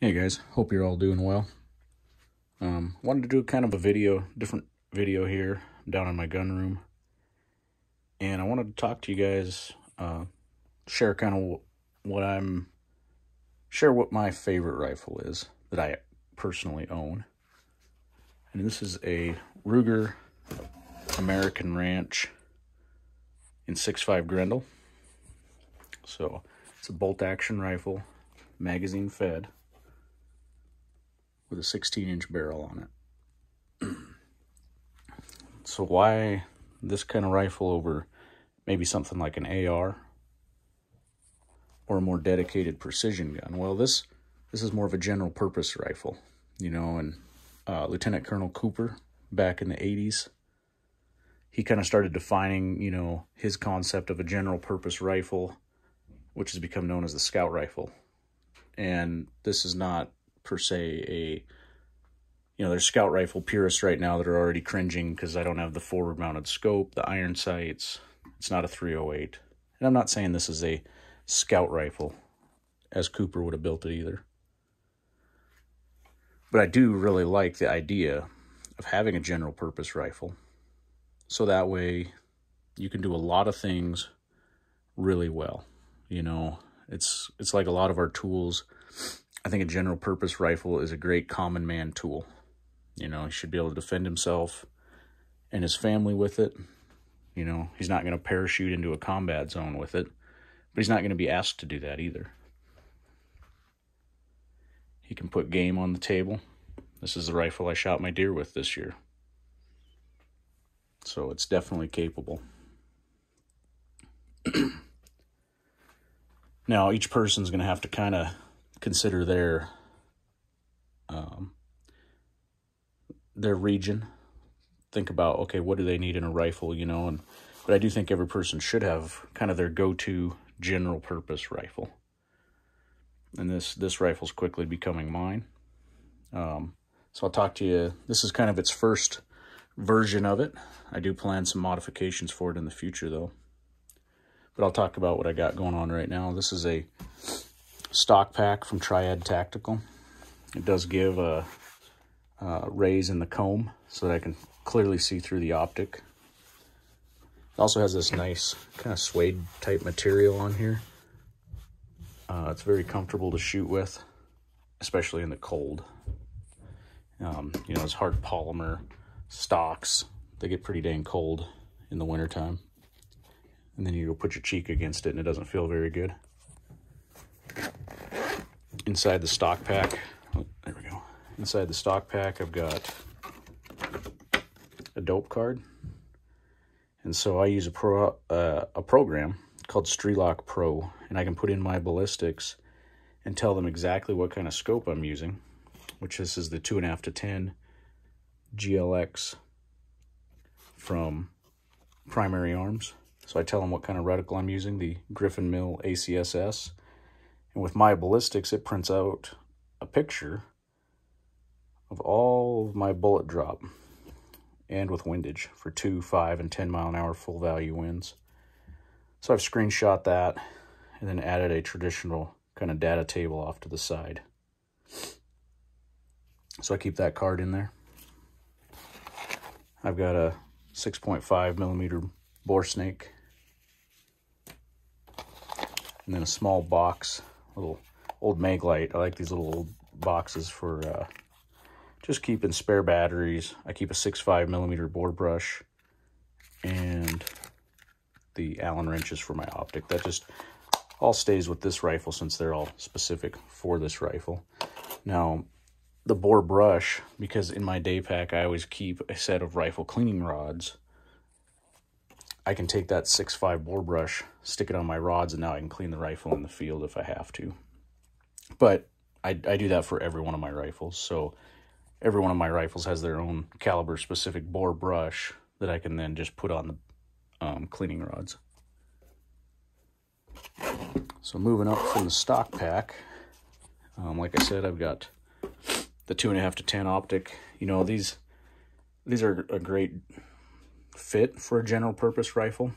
Hey guys, hope you're all doing well. Wanted to do kind of a different video here down in my gun room. And I wanted to talk to you guys, share kind of share what my favorite rifle is that I personally own. And this is a Ruger American Ranch in 6.5 Grindle. So it's a bolt action rifle, magazine fed, with a 16-inch barrel on it. So why this kind of rifle over maybe something like an AR or a more dedicated precision gun? Well, this is more of a general purpose rifle, you know, and Lieutenant Colonel Cooper back in the 80s, he kind of started defining, you know, his concept of a general purpose rifle, which has become known as the scout rifle. And this is not per se there's scout rifle purists right now that are already cringing because I don't have the forward mounted scope, the iron sights, it's not a 308. And I'm not saying this is a scout rifle as Cooper would have built it either. But I do really like the idea of having a general purpose rifle. So that way you can do a lot of things really well. You know, it's like a lot of our tools. I think a general purpose rifle is a great common man tool. You know, he should be able to defend himself and his family with it. You know, he's not going to parachute into a combat zone with it, but he's not going to be asked to do that either. He can put game on the table. This is the rifle I shot my deer with this year. So it's definitely capable. Now, each person's going to have to kind of consider their region. Think about, okay, what do they need in a rifle, you know? But I do think every person should have kind of their go-to general purpose rifle. And this rifle's quickly becoming mine. So I'll talk to you. This is kind of its first version of it. I do plan some modifications for it in the future, though. But I'll talk about what I got going on right now. This is a stock pack from Triad Tactical. It does give a raise in the comb so that I can clearly see through the optic. It also has this nice kind of suede type material on here. It's very comfortable to shoot with, especially in the cold. You know, it's hard polymer stocks. They get pretty dang cold in the wintertime. And then you go put your cheek against it and it doesn't feel very good. Inside the stock pack, oh, there we go. Inside the stock pack, I've got a dope card. And so I use a program called Strelock Pro, and I can put in my ballistics and tell them exactly what kind of scope I'm using, which this is the 2.5 to 10 GLX from Primary Arms. So I tell them what kind of reticle I'm using, the Griffin Mill ACSS. And with my ballistics, it prints out a picture of all of my bullet drop and with windage for 2, 5, and 10 mile an hour full value winds. So I've screenshot that and then added a traditional kind of data table off to the side. So I keep that card in there. I've got a 6.5 millimeter bore snake. And then a small box, little old Maglite. I like these little old boxes for just keeping spare batteries. I keep a 6.5 millimeter bore brush and the Allen wrenches for my optic. That just all stays with this rifle since they're all specific for this rifle. Now, the bore brush, because in my day pack I always keep a set of rifle cleaning rods, I can take that 6.5 bore brush, stick it on my rods, and now I can clean the rifle in the field if I have to. But I do that for every one of my rifles. So every one of my rifles has their own caliber-specific bore brush that I can then just put on the cleaning rods. So moving up from the stock pack, like I said, I've got the 2.5 to 10 optic. You know, these are a great fit for a general purpose rifle.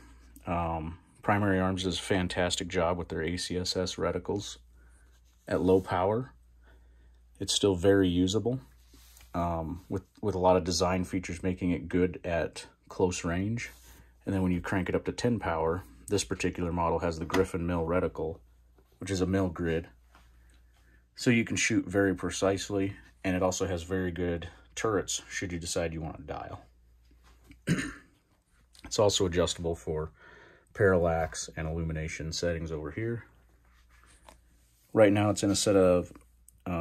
Primary Arms does a fantastic job with their ACSS reticles at low power. It's still very usable, with a lot of design features making it good at close range. And then when you crank it up to 10 power, this particular model has the Griffin mill reticle, which is a mill grid. So you can shoot very precisely, and it also has very good turrets should you decide you want to dial. It's also adjustable for parallax and illumination settings over here. Right now it's in a set of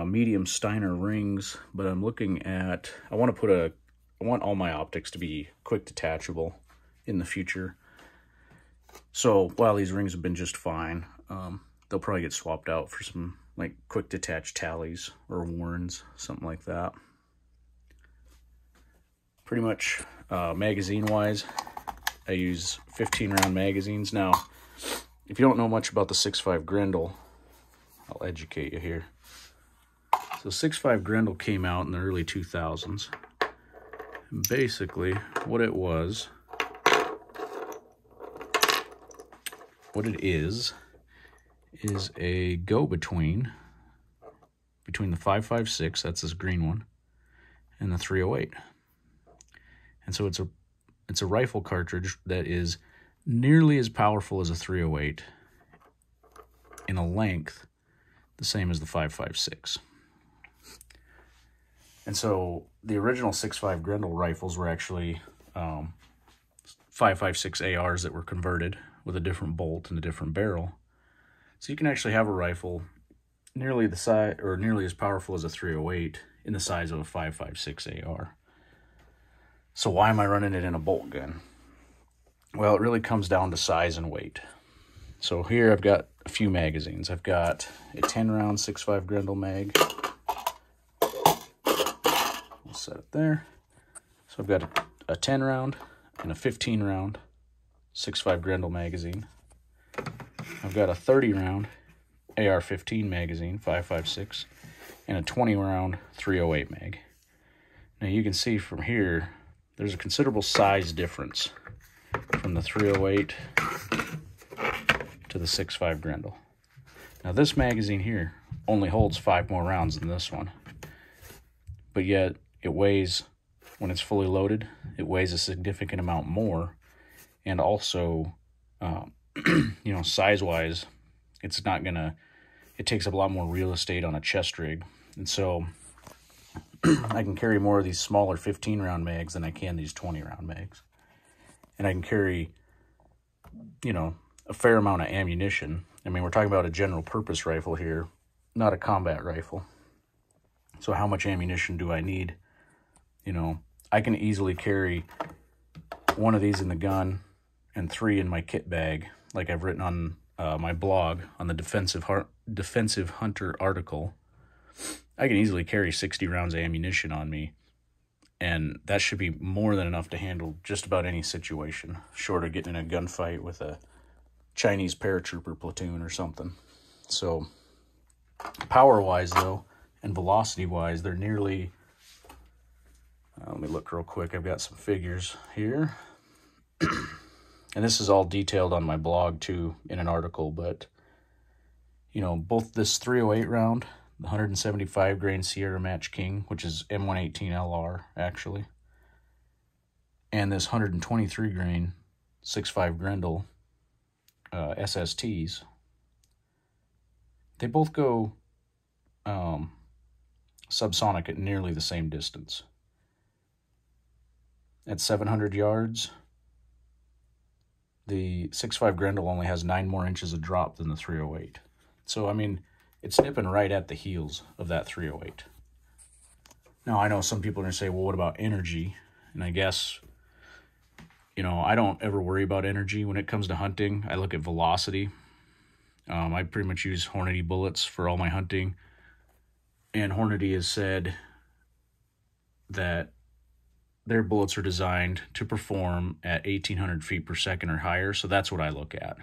medium Steiner rings, but I'm looking at, I want all my optics to be quick detachable in the future. So while these rings have been just fine, they'll probably get swapped out for some like quick detach tallies or Warrens, something like that. Pretty much magazine wise, I use 15 round magazines. Now, if you don't know much about the 6.5 Grindle, I'll educate you here. So 6.5 Grindle came out in the early 2000s. And basically, what it is a go-between between the 5.56, that's this green one, and the 308. And so it's a rifle cartridge that is nearly as powerful as a 308 in a length the same as the 5.56. And so the original 6.5 Grindle rifles were actually 5.56 ARs that were converted with a different bolt and a different barrel. So you can actually have a rifle nearly the size or nearly as powerful as a 308 in the size of a 5.56 AR. So why am I running it in a bolt gun? Well, it really comes down to size and weight. So here I've got a few magazines. I've got a 10 round 6.5 Grindle mag. We'll set it there. So I've got a 10 round and a 15 round 6.5 Grindle magazine. I've got a 30 round AR-15 magazine, 5.56, and a 20 round 308 mag. Now you can see from here, there's a considerable size difference from the 308 to the 6.5 Grindle. Now this magazine here only holds 5 more rounds than this one, but yet it weighs, when it's fully loaded, it weighs a significant amount more, and also, you know, size-wise, it's not gonna, it takes up a lot more real estate on a chest rig, and so I can carry more of these smaller 15 round mags than I can these 20 round mags. And I can carry, you know, a fair amount of ammunition. I mean, we're talking about a general purpose rifle here, not a combat rifle. So how much ammunition do I need? You know, I can easily carry one of these in the gun and 3 in my kit bag, like I've written on my blog on the Defensive Hunter article. I can easily carry 60 rounds of ammunition on me, and that should be more than enough to handle just about any situation, short of getting in a gunfight with a Chinese paratrooper platoon or something. So power-wise, though, and velocity-wise, they're nearly... let me look real quick. I've got some figures here. And this is all detailed on my blog, too, in an article. But, you know, both this 308 round, the 175 grain Sierra Match King, which is M118 LR, actually, and this 123 grain 6.5 Grindle SSTs, they both go subsonic at nearly the same distance. At 700 yards, the 6.5 Grindle only has 9 more inches of drop than the 308. So, I mean, it's nipping right at the heels of that 308. Now, I know some people are going to say, well, what about energy? And I guess, you know, I don't ever worry about energy. When it comes to hunting, I look at velocity. I pretty much use Hornady bullets for all my hunting. And Hornady has said that their bullets are designed to perform at 1,800 feet per second or higher. So that's what I look at.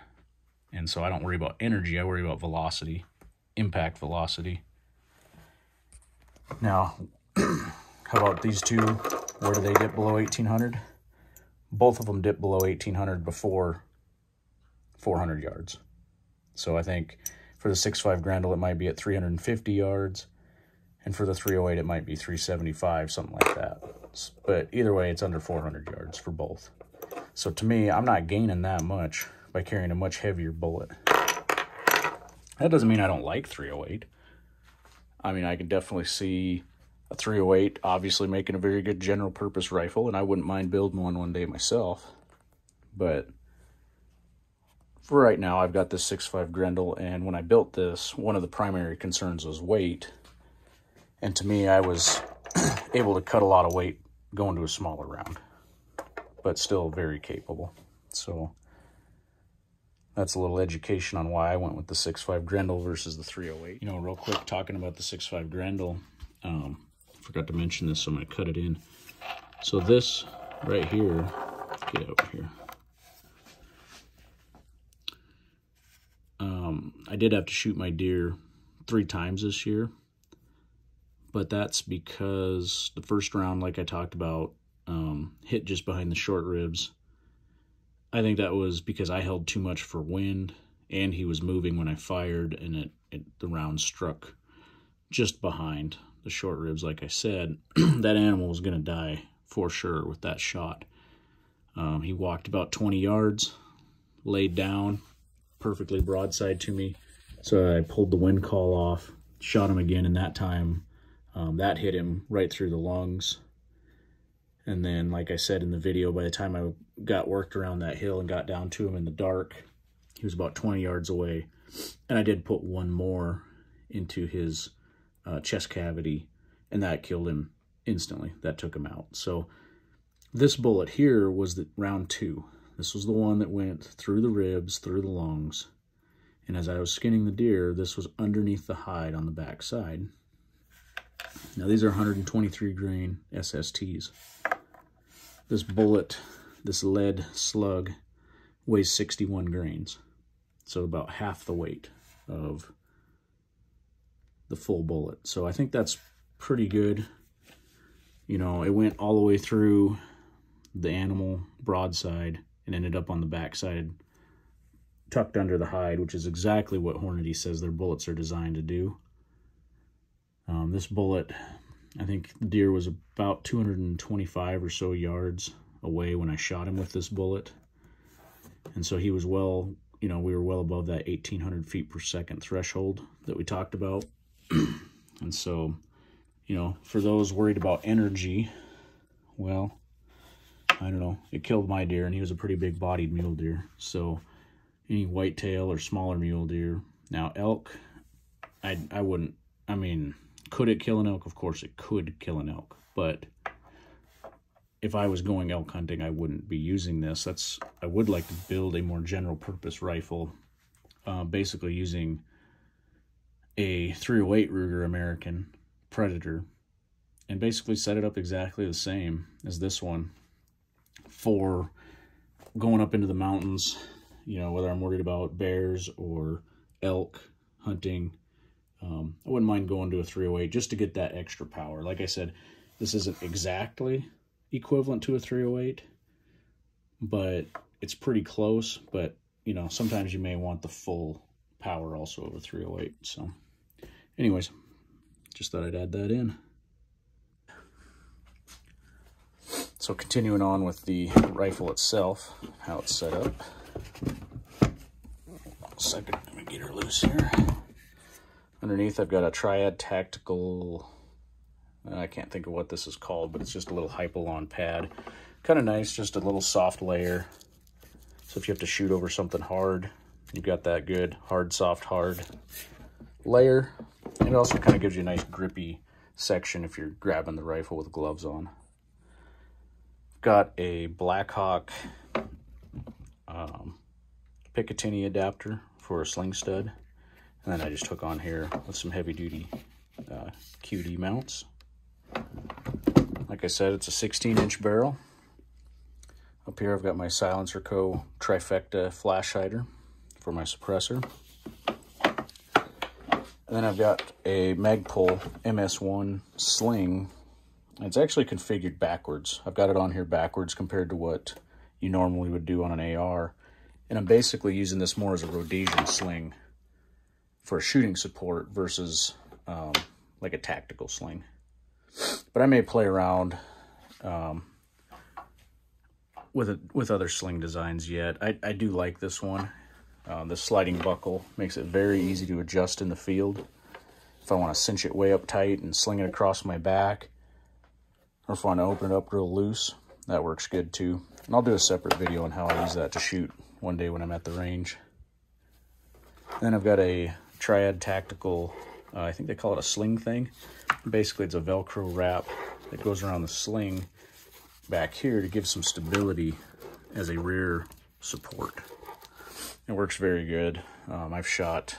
And so I don't worry about energy. I worry about velocity. Impact velocity. Now, how about these two? Where do they dip below 1,800? Both of them dip below 1,800 before 400 yards. So I think for the 6.5 Grindle, it might be at 350 yards, And for the 308, it might be 375, something like that. But either way, it's under 400 yards for both. So to me, I'm not gaining that much by carrying a much heavier bullet. That doesn't mean I don't like 308. I mean, I can definitely see a 308 obviously making a very good general purpose rifle, and I wouldn't mind building one day myself. But for right now, I've got this 6.5 Grindle, and when I built this, one of the primary concerns was weight. And to me, I was able to cut a lot of weight going to a smaller round, but still very capable. So that's a little education on why I went with the 6.5 Grindle versus the 308. You know, real quick, talking about the 6.5 Grindle, forgot to mention this, so I'm going to cut it in. So this right here, get over here. I did have to shoot my deer 3 times this year, but that's because the first round, like I talked about, hit just behind the short ribs. I think that was because I held too much for wind, and he was moving when I fired, and the round struck just behind the short ribs. Like I said, that animal was going to die for sure with that shot. He walked about 20 yards, laid down, perfectly broadside to me. So I pulled the wind call off, shot him again, and that time that hit him right through the lungs. And then, like I said in the video, by the time I got worked around that hill and got down to him in the dark, he was about 20 yards away. And I did put one more into his chest cavity, and that killed him instantly. That took him out. So this bullet here was the round 2. This was the one that went through the ribs, through the lungs. And as I was skinning the deer, this was underneath the hide on the back side. Now these are 123 grain SSTs. This bullet, this lead slug, weighs 61 grains. So about half the weight of the full bullet. So I think that's pretty good. You know, it went all the way through the animal broadside and ended up on the backside, tucked under the hide, which is exactly what Hornady says their bullets are designed to do. This bullet, I think the deer was about 225 or so yards away when I shot him with this bullet. And so he was well, you know, we were well above that 1,800 feet per second threshold that we talked about. And so, you know, for those worried about energy, well, I don't know, it killed my deer, and he was a pretty big bodied mule deer. So any whitetail or smaller mule deer. Now elk, I wouldn't, I mean, could it kill an elk? Of course it could kill an elk, but if I was going elk hunting, I wouldn't be using this. I would like to build a more general purpose rifle, basically using a 308 Ruger American Predator, and basically set it up exactly the same as this one for going up into the mountains, you know, whether I'm worried about bears or elk hunting. I wouldn't mind going to a 308 just to get that extra power. Like I said, this isn't exactly equivalent to a 308, but it's pretty close. But, you know, sometimes you may want the full power also of a 308. So anyways, just thought I'd add that in. So continuing on with the rifle itself, how it's set up. A second, let me get her loose here. Underneath, I've got a Triad Tactical, I can't think of what this is called, but it's just a little Hypalon pad. Kind of nice, just a little soft layer. So if you have to shoot over something hard, you've got that good hard, soft, hard layer. And it also kind of gives you a nice grippy section if you're grabbing the rifle with gloves on. Got a Blackhawk Picatinny adapter for a sling stud. And then I just hook on here with some heavy-duty QD mounts. Like I said, it's a 16-inch barrel. Up here I've got my Silencer Co. Trifecta flash hider for my suppressor. And then I've got a Magpul MS1 sling. It's actually configured backwards. I've got it on here backwards compared to what you normally would do on an AR. And I'm basically using this more as a Rhodesian sling for shooting support versus like like a tactical sling. But I may play around with other sling designs yet. I do like this one. The sliding buckle makes it very easy to adjust in the field. If I want to cinch it way up tight and sling it across my back, or if I want to open it up real loose, that works good too. And I'll do a separate video on how I use that to shoot one day when I'm at the range. Then I've got a Triad Tactical, I think they call it a sling thing. Basically, it's a Velcro wrap that goes around the sling back here to give some stability as a rear support. It works very good. I've shot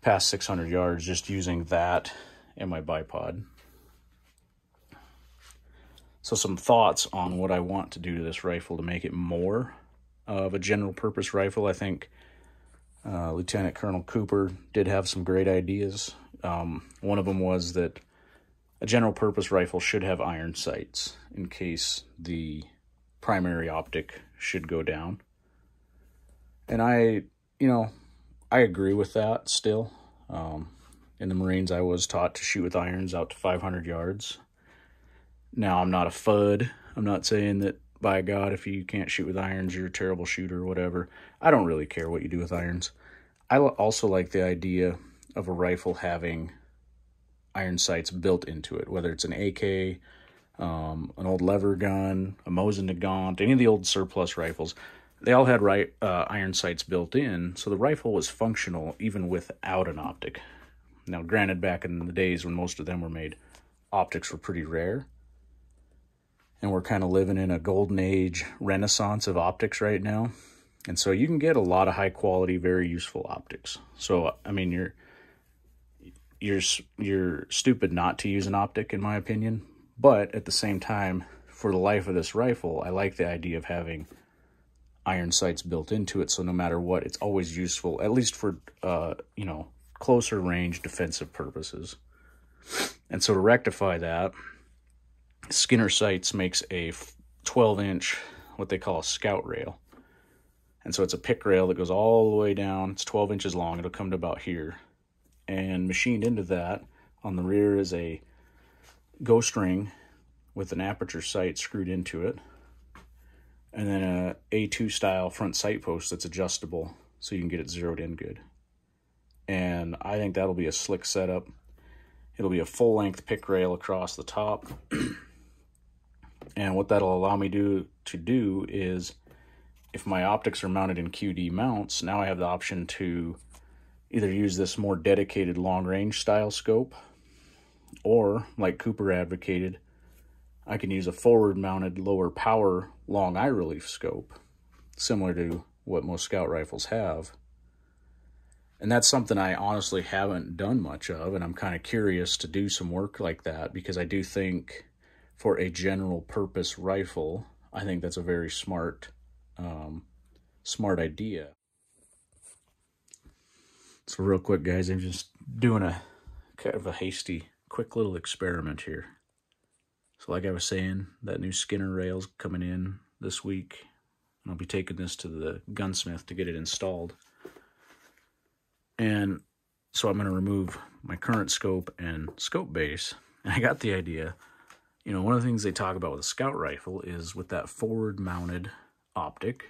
past 600 yards just using that and my bipod. So some thoughts on what I want to do to this rifle to make it more of a general purpose rifle. I think Lieutenant Colonel Cooper did have some great ideas. One of them was that a general purpose rifle should have iron sights in case the primary optic should go down. And I agree with that still. In the Marines, I was taught to shoot with irons out to 500 yards. Now, I'm not a FUD. I'm not saying that, by God, if you can't shoot with irons, you're a terrible shooter or whatever. I don't really care what you do with irons. I also like the idea of a rifle having iron sights built into it, whether it's an AK, an old lever gun, a Mosin Nagant, any of the old surplus rifles. They all had iron sights built in, so the rifle was functional even without an optic. Now, granted, back in the days when most of them were made, optics were pretty rare. And we're kind of living in a golden age renaissance of optics right now. And so you can get a lot of high quality, very useful optics. So, I mean, you're stupid not to use an optic, in my opinion. But at the same time, for the life of this rifle, I like the idea of having iron sights built into it. So no matter what, it's always useful, at least for, closer range defensive purposes. And so to rectify that, Skinner Sights makes a 12-inch, what they call a scout rail. And so it's a pick rail that goes all the way down. It's 12 inches long. It'll come to about here. And machined into that on the rear is a ghost ring with an aperture sight screwed into it. And then a A2 style front sight post that's adjustable so you can get it zeroed in good. And I think that'll be a slick setup. It'll be a full-length pick rail across the top. And what that'll allow me to do is, if my optics are mounted in QD mounts, now I have the option to either use this more dedicated long-range style scope, or, like Cooper advocated, I can use a forward-mounted lower power long eye relief scope, similar to what most scout rifles have. And that's something I honestly haven't done much of, and I'm kind of curious to do some work like that, because I do think for a general purpose rifle, I think that's a very smart idea. So real quick, guys, I'm just doing a kind of a hasty, quick little experiment here. So like I was saying, that new Skinner rail's coming in this week, and I'll be taking this to the gunsmith to get it installed. And so I'm going to remove my current scope and scope base. And I got the idea, one of the things they talk about with a scout rifle is with that forward-mounted optic,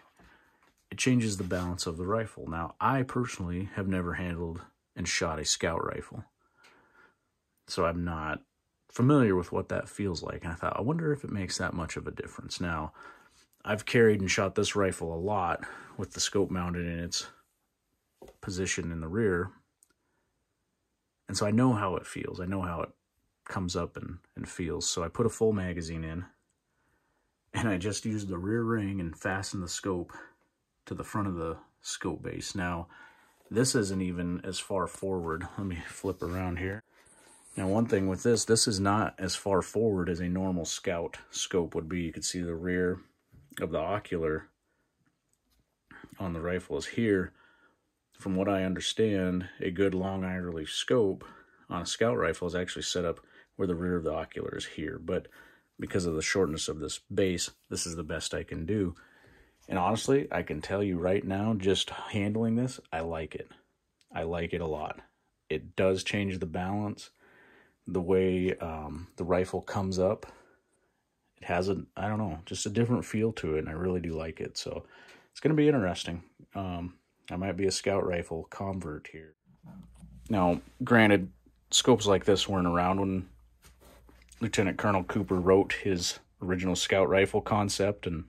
it changes the balance of the rifle. Now, I personally have never handled and shot a scout rifle, so I'm not familiar with what that feels like. And I thought, I wonder if it makes that much of a difference. Now, I've carried and shot this rifle a lot with the scope mounted in its position in the rear, and so I know how it feels. I know how it comes up and feels. So I put a full magazine in, and I just used the rear ring and fastened the scope to the front of the scope base. Now, this isn't even as far forward. Let me flip around here. Now, one thing with this is not as far forward as a normal scout scope would be. You can see the rear of the ocular on the rifle is here. From what I understand, a good long eye relief scope on a scout rifle is actually set up where the rear of the ocular is here. But because of the shortness of this base, this is the best I can do. And honestly, I can tell you right now, just handling this, I like it. I like it a lot. It does change the balance. the way the rifle comes up. It has I don't know, just a different feel to it, and I really do like it. So it's going to be interesting. I might be a scout rifle convert here. Now, granted, scopes like this weren't around when Lieutenant Colonel Cooper wrote his original scout rifle concept, and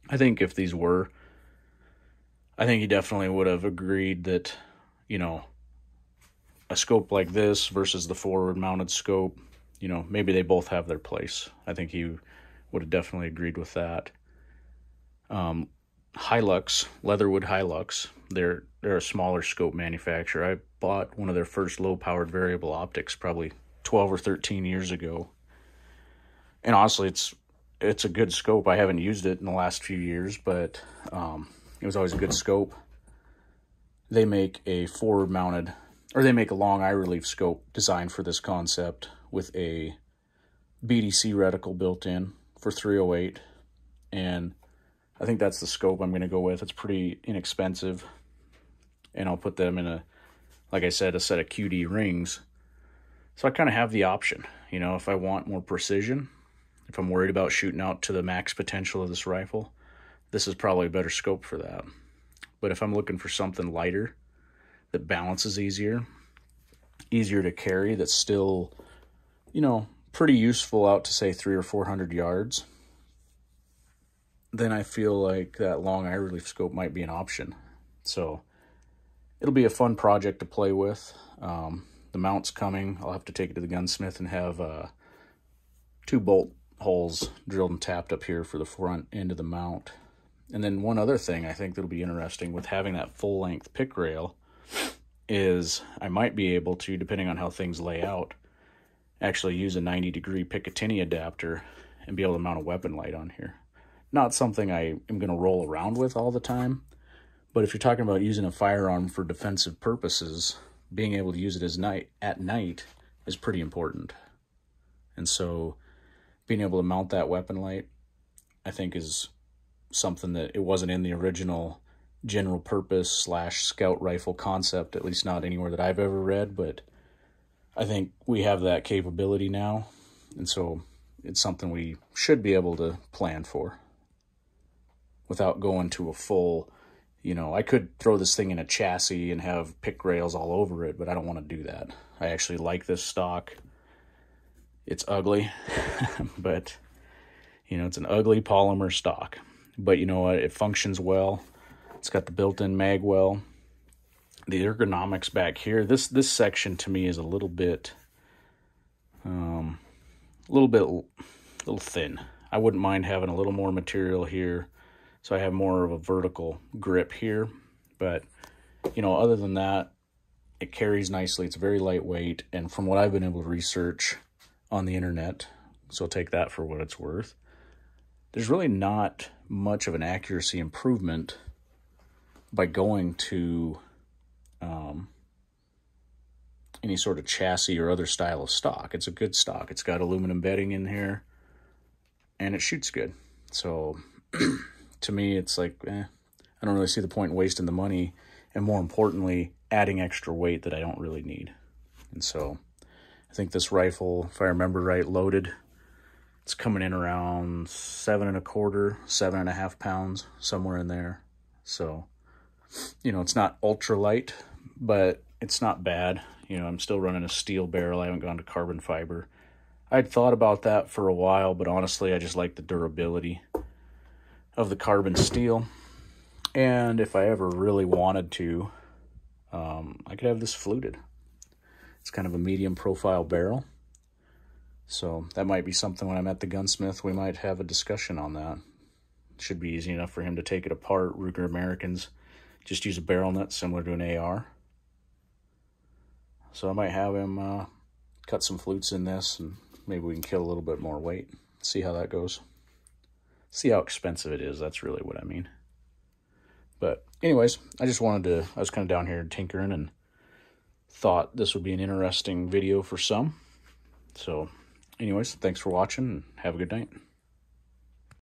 I think if these were, I think he definitely would have agreed that, you know, a scope like this versus the forward-mounted scope, you know, maybe they both have their place. I think he would have definitely agreed with that. Hilux, Leatherwood Hilux, they're a smaller scope manufacturer. I bought one of their first low-powered variable optics probably 12 or 13 years ago. And honestly, it's a good scope. I haven't used it in the last few years, but it was always a good scope. They make a forward-mounted, or they make a long eye relief scope designed for this concept with a BDC reticle built in for 308, and I think that's the scope I'm going to go with. It's pretty inexpensive, and I'll put them in a, like I said, a set of QD rings. So I kind of have the option, you know, if I want more precision, if I'm worried about shooting out to the max potential of this rifle, this is probably a better scope for that. But if I'm looking for something lighter, that balances easier to carry, that's still, you know, pretty useful out to say 300 or 400 yards, then I feel like that long eye relief scope might be an option. So it'll be a fun project to play with. The mount's coming. I'll have to take it to the gunsmith and have 2 bolt holes drilled and tapped up here for the front end of the mount. And then one other thing I think that'll be interesting with having that full-length pick rail is I might be able to, depending on how things lay out, actually use a 90-degree Picatinny adapter and be able to mount a weapon light on here. Not something I am going to roll around with all the time, but if you're talking about using a firearm for defensive purposes, being able to use it at night is pretty important. And so being able to mount that weapon light, I think, is something that it wasn't in the original general purpose / scout rifle concept, at least not anywhere that I've ever read, but I think we have that capability now, and so it's something we should be able to plan for without going to a full, you know, I could throw this thing in a chassis and have pick rails all over it, but I don't want to do that. I actually like this stock. It's ugly, but, you know, it's an ugly polymer stock. But you know what? It functions well. It's got the built-in mag well. The ergonomics back here, this section to me is a little thin. I wouldn't mind having a little more material here, so I have more of a vertical grip here. But, you know, other than that, it carries nicely. It's very lightweight, and from what I've been able to research on the internet, so take that for what it's worth, there's really not much of an accuracy improvement by going to any sort of chassis or other style of stock. It's a good stock. It's got aluminum bedding in here, and it shoots good. So to me, it's like, I don't really see the point in wasting the money, and more importantly, adding extra weight that I don't really need. And so I think this rifle, if I remember right, loaded, it's coming in around 7 1/4, 7.5 pounds, somewhere in there. So, you know, it's not ultra light, but it's not bad. You know, I'm still running a steel barrel. I haven't gone to carbon fiber. I'd thought about that for a while, but honestly, I just like the durability of the carbon steel. And if I ever really wanted to, I could have this fluted. It's kind of a medium profile barrel. So that might be something when I'm at the gunsmith, we might have a discussion on that. It should be easy enough for him to take it apart. Ruger Americans just use a barrel nut similar to an AR. So I might have him cut some flutes in this, and maybe we can kill a little bit more weight. See how that goes. See how expensive it is. That's really what I mean. But anyways, I was kind of down here tinkering and thought this would be an interesting video for some. So anyways, thanks for watching and have a good night.